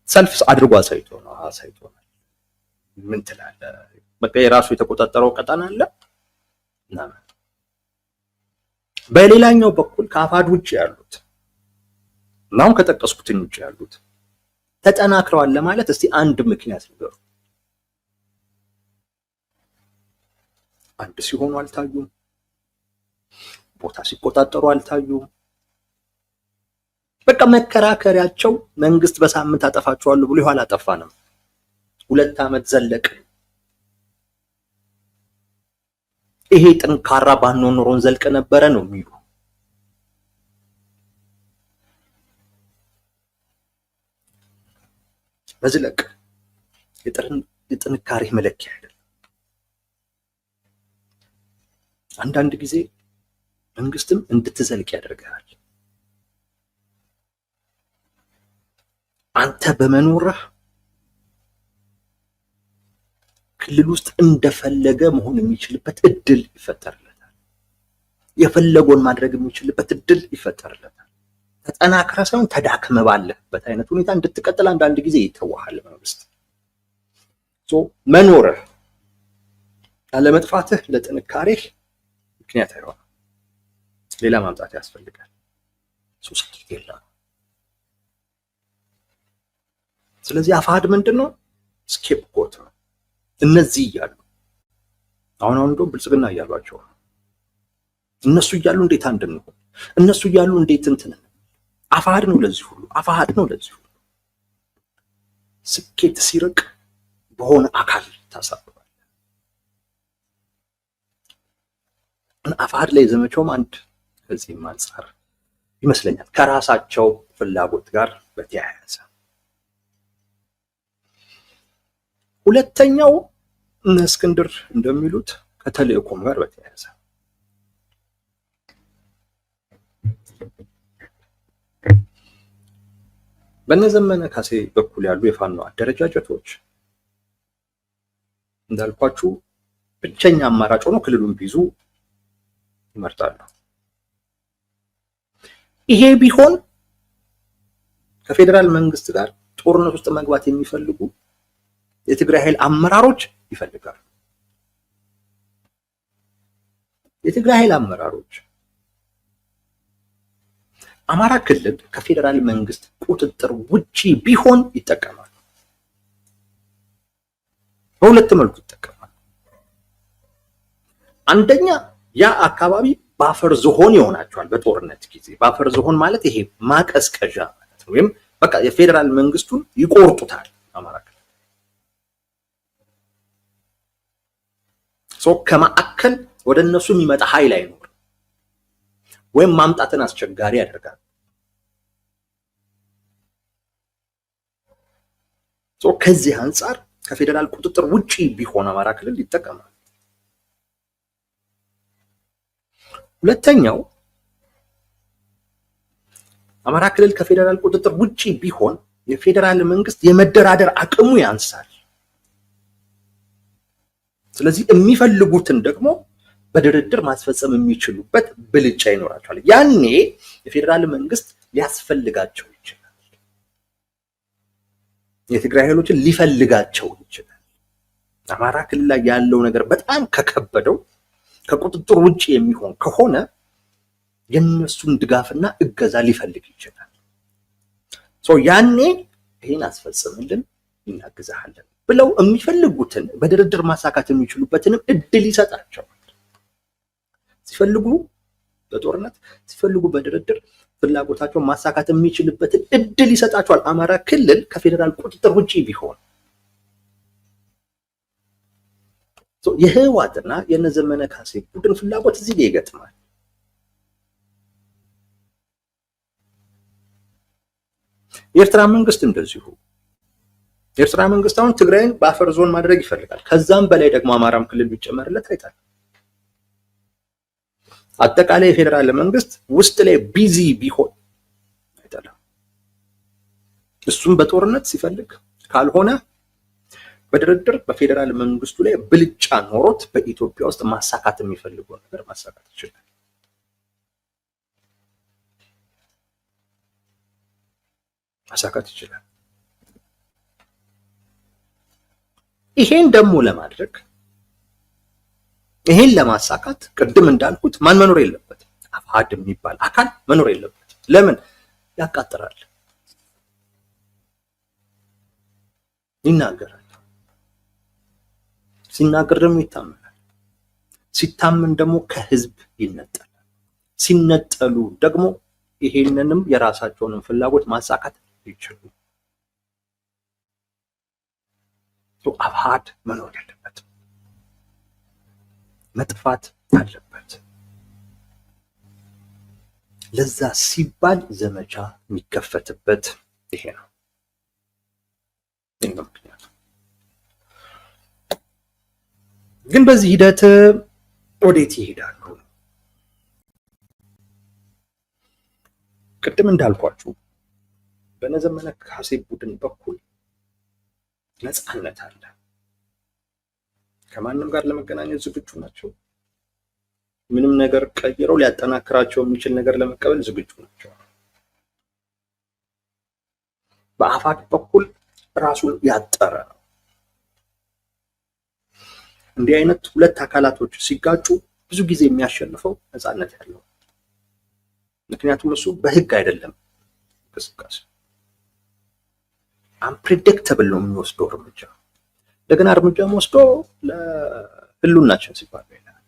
ሰልፍ አድርጎ አሳይቶናል። ምን ትላለህ? በቃ የራሱ የተቆጣጠረው ቀጠና አለ እና በሌላኛው በኩል ከአፋድ ውጭ ያሉት እናም ከጠቀስኩትኝ ውጭ ያሉት ተጠናክረዋል ለማለት እስቲ አንድ ምክንያት ንገሩ። አንድ ሲሆኑ አልታዩም። ቦታ ሲቆጣጠሩ አልታዩም። በቃ መከራከሪያቸው መንግስት በሳምንት አጠፋቸዋለሁ ብሎ ይኋላ አጠፋንም 2 ዓመት ዘለቅ። ይሄ ጠንካራ ባንሆን ኖሮን ዘልቅ ነበረ ነው የሚሉ። መዝለቅ የጥንካሬ መለኪያ አይደለም። አንዳንድ ጊዜ መንግስትም እንድትዘልቅ ያደርጋል። አንተ በመኖርህ ክልል ውስጥ እንደፈለገ መሆን የሚችልበት እድል ይፈጠርለታል። የፈለገውን ማድረግ የሚችልበት እድል ይፈጠርለታል። ተጠናክረ ሳይሆን ተዳክመ ባለበት አይነት ሁኔታ እንድትቀጥል አንዳንድ ጊዜ ይተዋሃል መንግስት። መኖርህ አለመጥፋትህ ለጥንካሬህ ምክንያት አይሆንም። ሌላ ማምጣት ያስፈልጋል። ሶስት የለም። ስለዚህ አፋሕድ ምንድነው? ስኬፕ ጎት ነው። እነዚህ እያሉ አሁን እንደው ብልጽግና እያሏቸው እነሱ እያሉ እንዴት አንድ እንሆን? እነሱ እያሉ እንዴት እንትን? አፋሕድ ነው ለዚህ ሁሉ። አፋሕድ ነው ለዚህ ሁሉ። ስኬት ሲርቅ በሆነ አካል ታሳብባል። አፋሕድ ላይ ዘመቻውም አንድ ከዚህም አንፃር ይመስለኛል ከራሳቸው ፍላጎት ጋር በተያያዘ። ሁለተኛው እስክንድር እንደሚሉት ከተልእኮም ጋር በተያያዘ በነዘመነ ካሴ በኩል ያሉ የፋኖ አደረጃጀቶች እንዳልኳችሁ ብቸኛ አማራጭ ሆኖ ክልሉን ቢይዙ ይመርጣሉ። ይሄ ቢሆን ከፌዴራል መንግስት ጋር ጦርነት ውስጥ መግባት የሚፈልጉ የትግራይ ኃይል አመራሮች ይፈልጋሉ። የትግራይ ኃይል አመራሮች አማራ ክልል ከፌዴራል መንግስት ቁጥጥር ውጪ ቢሆን ይጠቀማሉ። በሁለት መልኩ ይጠቀማሉ። አንደኛ ያ አካባቢ ባፈር ዝሆን ይሆናቸዋል። በጦርነት ጊዜ ባፈር ዝሆን ማለት ይሄ ማቀዝቀዣ ማለት ነው። ወይም በቃ የፌዴራል መንግስቱን ይቆርጡታል። አማራ ክልል ከማዕከል ወደ እነሱ የሚመጣ ኃይል አይኖርም፣ ወይም ማምጣትን አስቸጋሪ ያደርጋል። ከዚህ አንፃር ከፌዴራል ቁጥጥር ውጪ ቢሆን አማራ ክልል ይጠቀማል። ሁለተኛው አማራ ክልል ከፌዴራል ቁጥጥር ውጪ ቢሆን የፌዴራል መንግስት የመደራደር አቅሙ ያንሳል። ስለዚህ የሚፈልጉትን ደግሞ በድርድር ማስፈጸም የሚችሉበት ብልጫ ይኖራቸዋል። ያኔ የፌዴራል መንግስት ሊያስፈልጋቸው ይችላል። የትግራይ ኃይሎችን ሊፈልጋቸው ይችላል። አማራ ክልል ላይ ያለው ነገር በጣም ከከበደው ከቁጥጥር ውጪ የሚሆን ከሆነ የነሱን ድጋፍና እገዛ ሊፈልግ ይችላል። ያኔ ይህን አስፈጽምልን እናግዛለን ብለው የሚፈልጉትን በድርድር ማሳካት የሚችሉበትንም እድል ይሰጣቸዋል። ሲፈልጉ በጦርነት ሲፈልጉ በድርድር ፍላጎታቸውን ማሳካት የሚችልበትን እድል ይሰጣቸዋል። አማራ ክልል ከፌዴራል ቁጥጥር ውጪ ቢሆን የህወሓትና የነዘመነ ካሴ ቡድን ፍላጎት እዚህ ጋር ይገጥማል። የኤርትራ መንግስት እንደዚሁ የኤርትራ መንግስት አሁን ትግራይን በአፈር ዞን ማድረግ ይፈልጋል። ከዛም በላይ ደግሞ አማራም ክልል ቢጨመርለት አይጣል። አጠቃላይ የፌዴራል መንግስት ውስጥ ላይ ቢዚ ቢሆን አይጣልም። እሱም በጦርነት ሲፈልግ ካልሆነ በድርድር በፌዴራል መንግስቱ ላይ ብልጫ ኖሮት በኢትዮጵያ ውስጥ ማሳካት የሚፈልገው ነገር ማሳካት ይችላል። ማሳካት ይችላል። ይሄን ደግሞ ለማድረግ ይሄን ለማሳካት ቅድም እንዳልኩት ማን መኖር የለበትም? አፋሕድ የሚባል አካል መኖር የለበትም። ለምን? ያቃጥራል፣ ይናገራል። ሲናገር ደግሞ ይታመናል። ሲታመን ደግሞ ከህዝብ ይነጠላል። ሲነጠሉ ደግሞ ይሄንንም የራሳቸውን ፍላጎት ማሳካት ይችላሉ። አፋሕድ መኖር የለበትም፣ መጥፋት አለበት። ለዛ ሲባል ዘመቻ የሚከፈትበት ይሄ ነው። ምክንያቱ ግን በዚህ ሂደት ወዴት ይሄዳሉ? ቅድም እንዳልኳችሁ በዘመነ ካሴ ቡድን በኩል ነፃነት አለ። ከማንም ጋር ለመገናኘት ዝግጁ ናቸው። ምንም ነገር ቀይረው ሊያጠናክራቸው የሚችል ነገር ለመቀበል ዝግጁ ናቸው። በአፋሕድ በኩል ራሱን ያጠረ ነው። እንዲህ አይነት ሁለት አካላቶች ሲጋጩ ብዙ ጊዜ የሚያሸንፈው ነፃነት ያለው፣ ምክንያቱም እሱ በህግ አይደለም እንቅስቃሴ፣ አንፕሬዲክተብል ነው የሚወስደው እርምጃ። እንደገና እርምጃ ወስዶ ለህልውናችን ሲባል ይላል።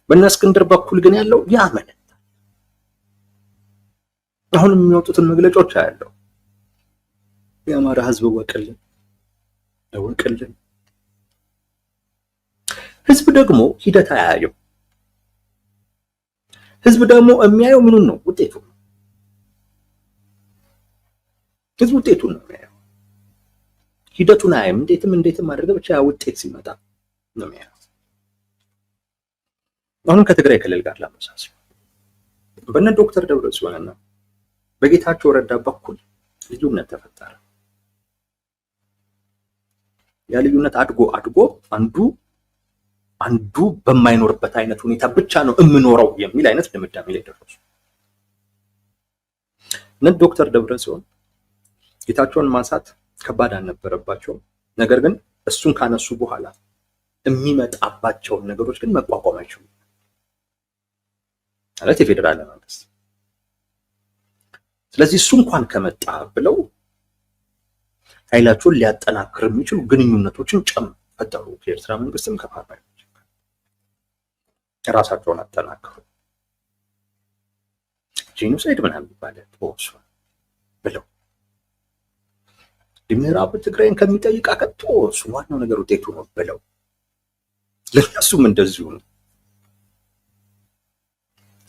በእነ እስክንድር በኩል ግን ያለው ያመነታል። አሁን የሚወጡትን መግለጫዎች አያለው። የአማራ ህዝብ ወቅልን እወቅልን። ህዝብ ደግሞ ሂደት አያየው። ህዝብ ደግሞ የሚያየው ምኑን ነው? ውጤቱን። ህዝብ ውጤቱን ነው የሚያየው፣ ሂደቱን አያይም። እንዴትም አድርገህ ብቻ ውጤት ሲመጣ ነው የሚያየው። አሁን ከትግራይ ክልል ጋር ላመሳስለው። በእነ ዶክተር ደብረጽዮንና በጌታቸው ረዳ በኩል ልዩነት ተፈጠረ። ያ ልዩነት አድጎ አንዱ በማይኖርበት አይነት ሁኔታ ብቻ ነው የምኖረው የሚል አይነት ድምዳሜ ላይ ደረሱ። እነ ዶክተር ደብረጽዮን ጌታቸውን ማንሳት ከባድ አልነበረባቸውም። ነገር ግን እሱን ካነሱ በኋላ የሚመጣባቸውን ነገሮች ግን መቋቋም አይችሉም ማለት የፌዴራል መንግስት። ስለዚህ እሱ እንኳን ከመጣ ብለው ኃይላቸውን ሊያጠናክር የሚችሉ ግንኙነቶችን ፈጠሩ። ከኤርትራ መንግስትም ከፓርላማ ራሳቸውን አጠናክሩ። ጄኖሳይድ ምናምን ይባላል ተወሷል ብለው ምዕራብ ትግራይን ከሚጠይቅ አቀጥቶ እሱ ዋናው ነገር ውጤቱ ነው ብለው ለነሱም እንደዚሁ ነው።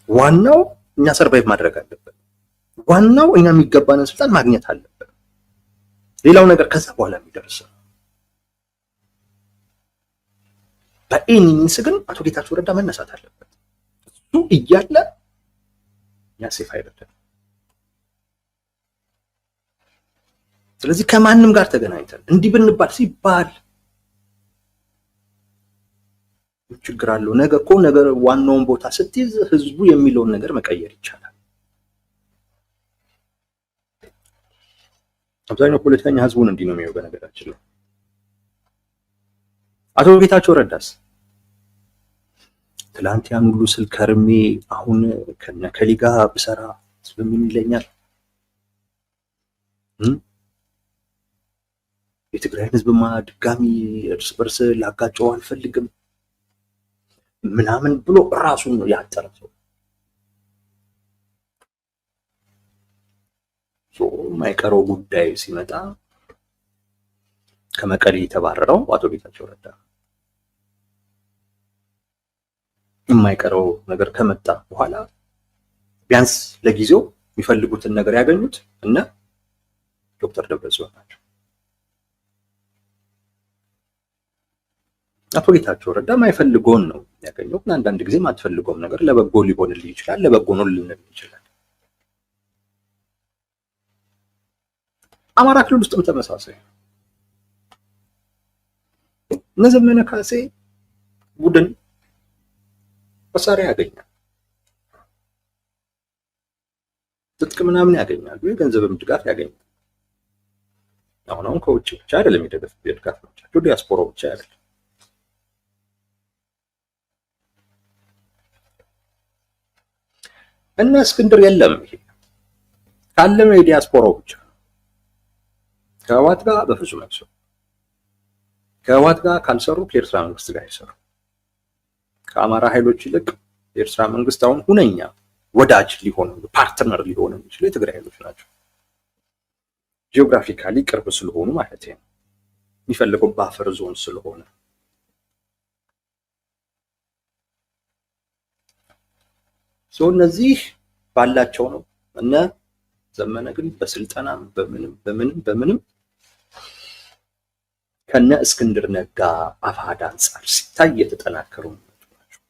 ዋናው እኛ ሰርቫይቭ ማድረግ አለብን። ዋናው እኛ የሚገባንን ስልጣን ማግኘት አለብን። ሌላው ነገር ከዛ በኋላ የሚደርስ ነው። በኤኒሚንስ ግን አቶ ጌታቸው ረዳ መነሳት አለበት። እሱ እያለ ያሴፍ አይደለም። ስለዚህ ከማንም ጋር ተገናኝተን እንዲህ ብንባል ሲባል ችግር አለው። ነገር ዋናውን ቦታ ስትይዝ ህዝቡ የሚለውን ነገር መቀየር ይቻላል። አብዛኛው ፖለቲከኛ ህዝቡን እንዲህ ነው የሚያየው። በነገራችን ላይ አቶ ጌታቸው ረዳስ ትላንት ያን ሁሉ ስል ከርሜ አሁን ከነከሊ ጋር ብሰራ ስለምን ይለኛል? የትግራይን ህዝብማ ድጋሚ እርስ በርስ ላጋጨው አልፈልግም ምናምን ብሎ ራሱን ነው ያጠረው። ማይቀረው ጉዳይ ሲመጣ ከመቀሌ የተባረረው አቶ ጌታቸው ረዳ የማይቀረው ነገር ከመጣ በኋላ ቢያንስ ለጊዜው የሚፈልጉትን ነገር ያገኙት እና ዶክተር ደብረጽዮን ናቸው። አቶ ጌታቸው ረዳ ማይፈልገውን ነው ያገኘው። አንዳንድ ጊዜ ማትፈልገውም ነገር ለበጎ ሊሆንልህ ይችላል፣ ለበጎ ነው ልንል ይችላል። አማራ ክልል ውስጥም ተመሳሳይ እነ ዘመነ ካሴ ቡድን መሳሪያ ያገኛል። ትጥቅ ምናምን ያገኛሉ፣ የገንዘብም ድጋፍ ያገኛሉ። አሁን ከውጭ ብቻ አይደለም የድጋፍ ናቸው፣ ዲያስፖራው ብቻ አይደለም። እና እስክንድር የለም ይሄ ካለም የዲያስፖራው ብቻ ከህወሓት ጋር በፍጹም አይሰሩ። ከህወሓት ጋር ካልሰሩ ከኤርትራ መንግስት ጋር ይሰሩ። ከአማራ ኃይሎች ይልቅ የኤርትራ መንግስት አሁን ሁነኛ ወዳጅ ሊሆን ፓርትነር ሊሆን የሚችሉ የትግራይ ኃይሎች ናቸው። ጂኦግራፊካሊ ቅርብ ስለሆኑ ማለት ነው። የሚፈልገው ባፈር ዞን ስለሆነ እነዚህ ባላቸው ነው። እነ ዘመነ ግን በስልጠናም በምንም ከነ እስክንድር ነጋ አፋዳ አንጻር ሲታይ የተጠናከሩ ናቸው።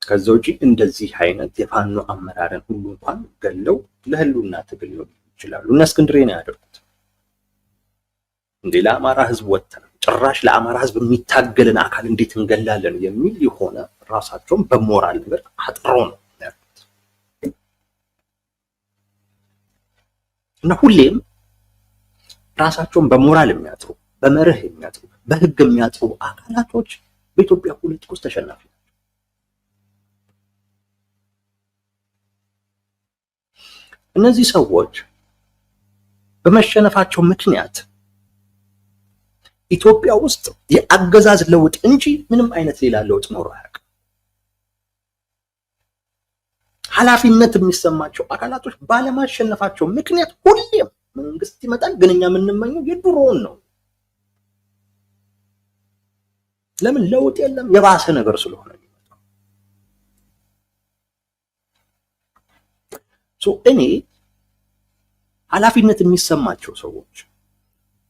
ከዛ ውጪ እንደዚህ አይነት የፋኖ አመራርን ሁሉ እንኳን ገለው ለህልውና ትግል ነው ይችላሉ። እነ እስክንድር ነው ያደርጉት። እንዴ ለአማራ ህዝብ ወጥተን ጭራሽ ለአማራ ህዝብ የሚታገልን አካል እንዴት እንገላለን የሚል የሆነ ራሳቸውን በሞራል ነገር አጥረው ነው ያሉት። እና ሁሌም ራሳቸውን በሞራል የሚያጥሩ በመርህ የሚያጥሩ በህግ የሚያጥሩ አካላቶች በኢትዮጵያ ፖለቲካ ውስጥ ተሸናፊ ናቸው። እነዚህ ሰዎች በመሸነፋቸው ምክንያት ኢትዮጵያ ውስጥ የአገዛዝ ለውጥ እንጂ ምንም አይነት ሌላ ለውጥ ኖሮ አያውቅም። ኃላፊነት የሚሰማቸው አካላቶች ባለማሸነፋቸው ምክንያት ሁሌም መንግስት ይመጣል፣ ግን እኛ የምንመኘው የድሮውን ነው። ለምን ለውጥ የለም? የባሰ ነገር ስለሆነ የሚመጣው። እኔ ኃላፊነት የሚሰማቸው ሰዎች፣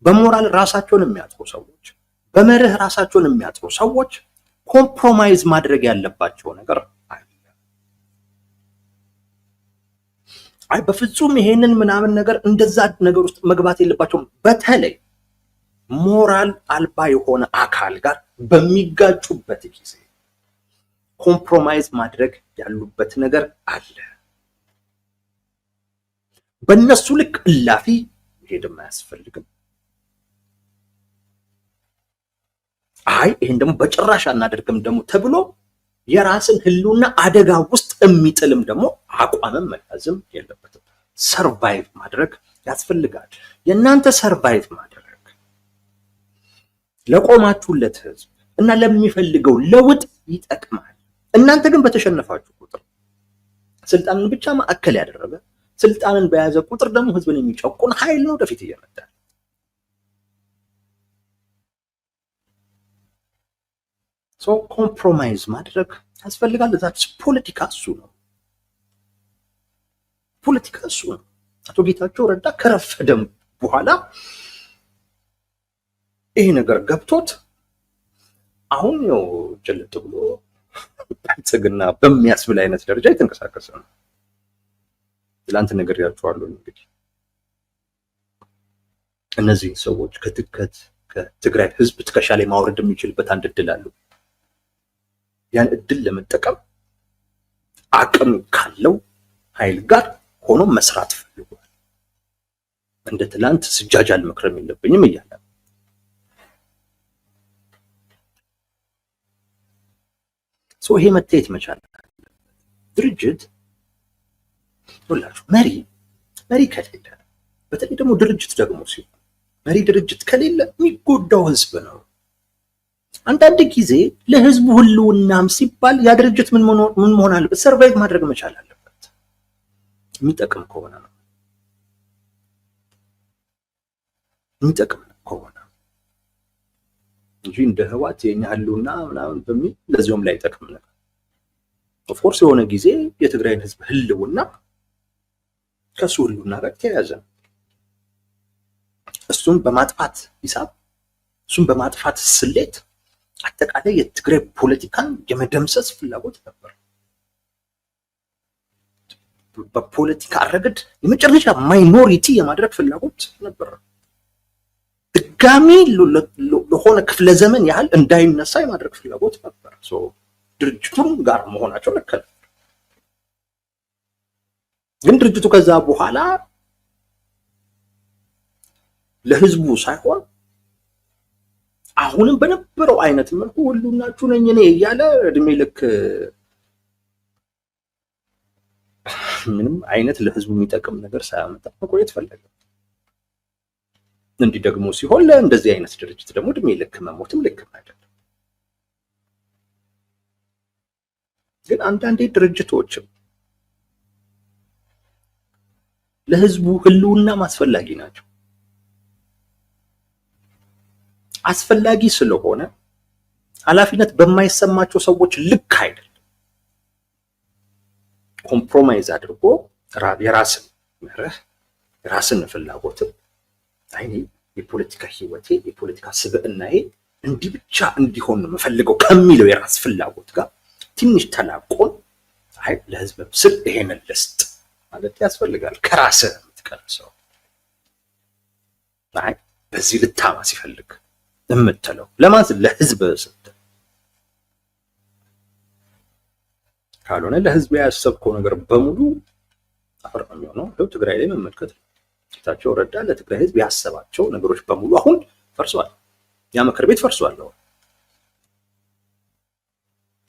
በሞራል ራሳቸውን የሚያጥሩ ሰዎች፣ በመርህ ራሳቸውን የሚያጥሩ ሰዎች ኮምፕሮማይዝ ማድረግ ያለባቸው ነገር አለ። አይ በፍጹም ይሄንን ምናምን ነገር እንደዛ ነገር ውስጥ መግባት የለባቸውም። በተለይ ሞራል አልባ የሆነ አካል ጋር በሚጋጩበት ጊዜ ኮምፕሮማይዝ ማድረግ ያሉበት ነገር አለ። በእነሱ ልክ እላፊ ሄድም አያስፈልግም። አይ ይሄን ደግሞ በጭራሽ አናደርግም ደግሞ ተብሎ የራስን ህልውና አደጋ ውስጥ የሚጥልም ደግሞ አቋምም መያዝም የለበትም። ሰርቫይቭ ማድረግ ያስፈልጋል። የእናንተ ሰርቫይቭ ማድረግ ለቆማችሁለት ህዝብ እና ለሚፈልገው ለውጥ ይጠቅማል። እናንተ ግን በተሸነፋችሁ ቁጥር ስልጣንን ብቻ ማዕከል ያደረገ ስልጣንን በያዘ ቁጥር ደግሞ ህዝብን የሚጨቁን ኃይል ነው ወደፊት እየመጣ። ኮምፕሮማይዝ ማድረግ ያስፈልጋል። እዛች ፖለቲካ እሱ ነው። ፖለቲካ እሱ ነው። አቶ ጌታቸው ረዳ ከረፈደም በኋላ ይሄ ነገር ገብቶት አሁን ነው ጭልጥ ብሎ ብልጽግና በሚያስብል አይነት ደረጃ የተንቀሳቀሰ ነው። ትላንት ነገር ያቸዋለሁ። እንግዲህ እነዚህ ሰዎች ከትግራይ ህዝብ ትከሻ ላይ ማውረድ የሚችልበት አንድ እድል አለው። ያን እድል ለመጠቀም አቅም ካለው ኃይል ጋር ሆኖ መስራት ፈልጓል። እንደ ትላንት ስጃጃል መክረም የለብኝም እያለ ይሄ መታየት መቻል አለበት። ድርጅት ሁላችሁ መሪ ከሌለ፣ በተለይ ደግሞ ድርጅት ደግሞ ሲሆን መሪ ድርጅት ከሌለ የሚጎዳው ህዝብ ነው። አንዳንድ ጊዜ ለህዝቡ ህልውናም ሲባል ያ ድርጅት ምን መሆን አለበት? ሰርቫይቭ ማድረግ መቻል አለበት። የሚጠቅም ከሆነ ነው የሚጠቅም ከሆነ እንጂ እንደ ህወሓት የኛ ህልውና ምናምን በሚል ለዚያውም ላይ ጠቅም ነገር ኦፍኮርስ የሆነ ጊዜ የትግራይን ህዝብ ህልውና ከሱ ህልውና ጋር ተያያዘ። እሱን በማጥፋት ሂሳብ እሱን በማጥፋት ስሌት አጠቃላይ የትግራይ ፖለቲካን የመደምሰስ ፍላጎት ነበር። በፖለቲካ ረገድ የመጨረሻ ማይኖሪቲ የማድረግ ፍላጎት ነበር። ድጋሚ ለሆነ ክፍለ ዘመን ያህል እንዳይነሳ የማድረግ ፍላጎት ነበር። ድርጅቱን ጋር መሆናቸው ልክ ነበር። ግን ድርጅቱ ከዛ በኋላ ለህዝቡ ሳይሆን አሁንም በነበረው አይነት መልኩ ሁሉናችሁ ነኝ እኔ እያለ እድሜ ልክ ምንም አይነት ለህዝቡ የሚጠቅም ነገር ሳያመጣ መቆየት ፈለገ። እንዲህ ደግሞ ሲሆን ለእንደዚህ አይነት ድርጅት ደግሞ እድሜ ልክ መሞትም ልክ አይደለም። ግን አንዳንዴ ድርጅቶችም ለህዝቡ ህልውና አስፈላጊ ናቸው። አስፈላጊ ስለሆነ ኃላፊነት በማይሰማቸው ሰዎች ልክ አይደለም ኮምፕሮማይዝ አድርጎ የራስን መርህ የራስን ፍላጎት አይኔ የፖለቲካ ህይወቴ የፖለቲካ ስብዕናዬ እንዲህ ብቻ እንዲሆን ነው የምፈልገው ከሚለው የራስ ፍላጎት ጋር ትንሽ ተላቆን አይ ለህዝብ ስል ይሄንን ልስጥ ማለት ያስፈልጋል። ከራስህ የምትቀንሰው አይ በዚህ ልታማ ሲፈልግ የምትለው ለማን ለህዝብ ስትል ካልሆነ ለህዝብ ያሰብከው ነገር በሙሉ አፈር ነው የሚሆነው። ትግራይ ላይ መመልከት ጌታቸው ረዳ ለትግራይ ህዝብ ያሰባቸው ነገሮች በሙሉ አሁን ፈርሷል። ያ ምክር ቤት ፈርሷል።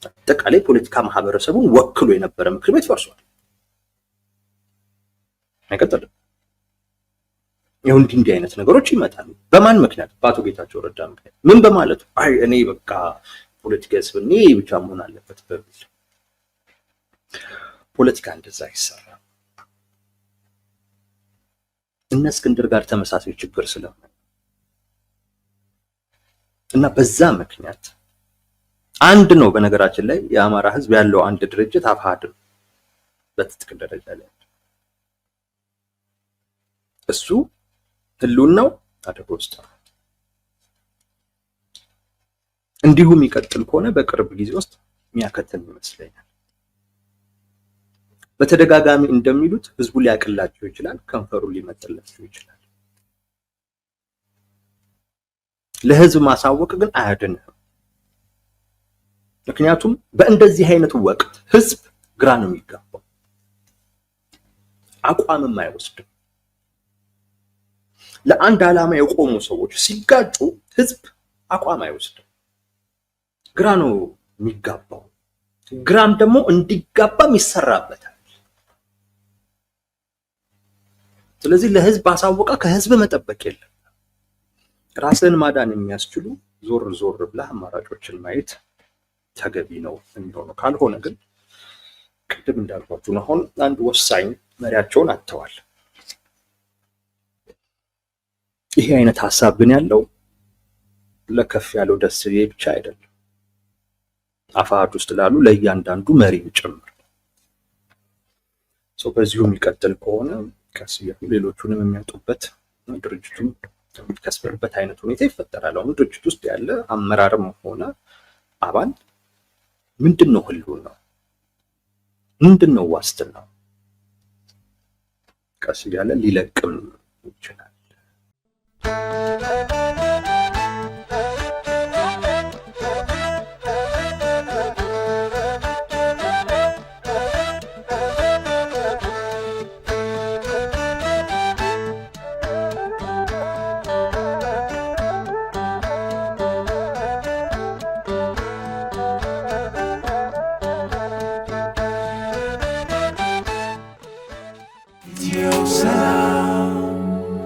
አጠቃላይ ፖለቲካ ማህበረሰቡን ወክሎ የነበረ ምክር ቤት ፈርሷል። አይቀጥልም። ይሁን እንዲህ አይነት ነገሮች ይመጣሉ። በማን ምክንያት? በአቶ ጌታቸው ረዳ ምክንያት። ምን በማለቱ አይ እኔ በቃ ፖለቲካ ስብኔ ብቻ መሆን አለበት በሚል ፖለቲካ እንደዛ ይሰራ እነ እስክንድር ጋር ተመሳሳይ ችግር ስለሆነ እና በዛ ምክንያት አንድ ነው። በነገራችን ላይ የአማራ ህዝብ ያለው አንድ ድርጅት አፋሕድ በትጥቅ ደረጃ ላይ እሱ ህልውናው አደጋ ውስጥ ነው። እንዲሁ የሚቀጥል ከሆነ በቅርብ ጊዜ ውስጥ የሚያከትም ይመስለኛል። በተደጋጋሚ እንደሚሉት ህዝቡ ሊያቅላቸው ይችላል፣ ከንፈሩ ሊመጥላቸው ይችላል። ለህዝብ ማሳወቅ ግን አያድንም። ምክንያቱም በእንደዚህ አይነት ወቅት ህዝብ ግራ ነው የሚጋባው፣ አቋምም አይወስድም። ለአንድ ዓላማ የቆሙ ሰዎች ሲጋጩ ህዝብ አቋም አይወስድም፣ ግራ ነው የሚጋባው። ግራም ደግሞ እንዲጋባም ይሰራበታል። ስለዚህ ለህዝብ አሳወቃ ከህዝብ መጠበቅ የለም። ራስን ማዳን የሚያስችሉ ዞር ዞር ብለህ አማራጮችን ማየት ተገቢ ነው የሚሆነው። ካልሆነ ግን ቅድም እንዳልኳችሁ አሁን አንድ ወሳኝ መሪያቸውን አጥተዋል። ይሄ አይነት ሐሳብ ግን ያለው ለከፍ ያለው ደስዬ ብቻ አይደለም፣ አፋሕድ ውስጥ ላሉ ለእያንዳንዱ መሪም ጭምር። በዚሁ የሚቀጥል ከሆነ ቀስ እያሉ ሌሎቹንም የሚያጡበት ድርጅቱን የሚከስብበት አይነት ሁኔታ ይፈጠራል። አሁን ድርጅት ውስጥ ያለ አመራርም ሆነ አባል ምንድነው ህልውናው? ምንድነው ዋስትናው? ቀስ እያለ ሊለቅም ይችላል።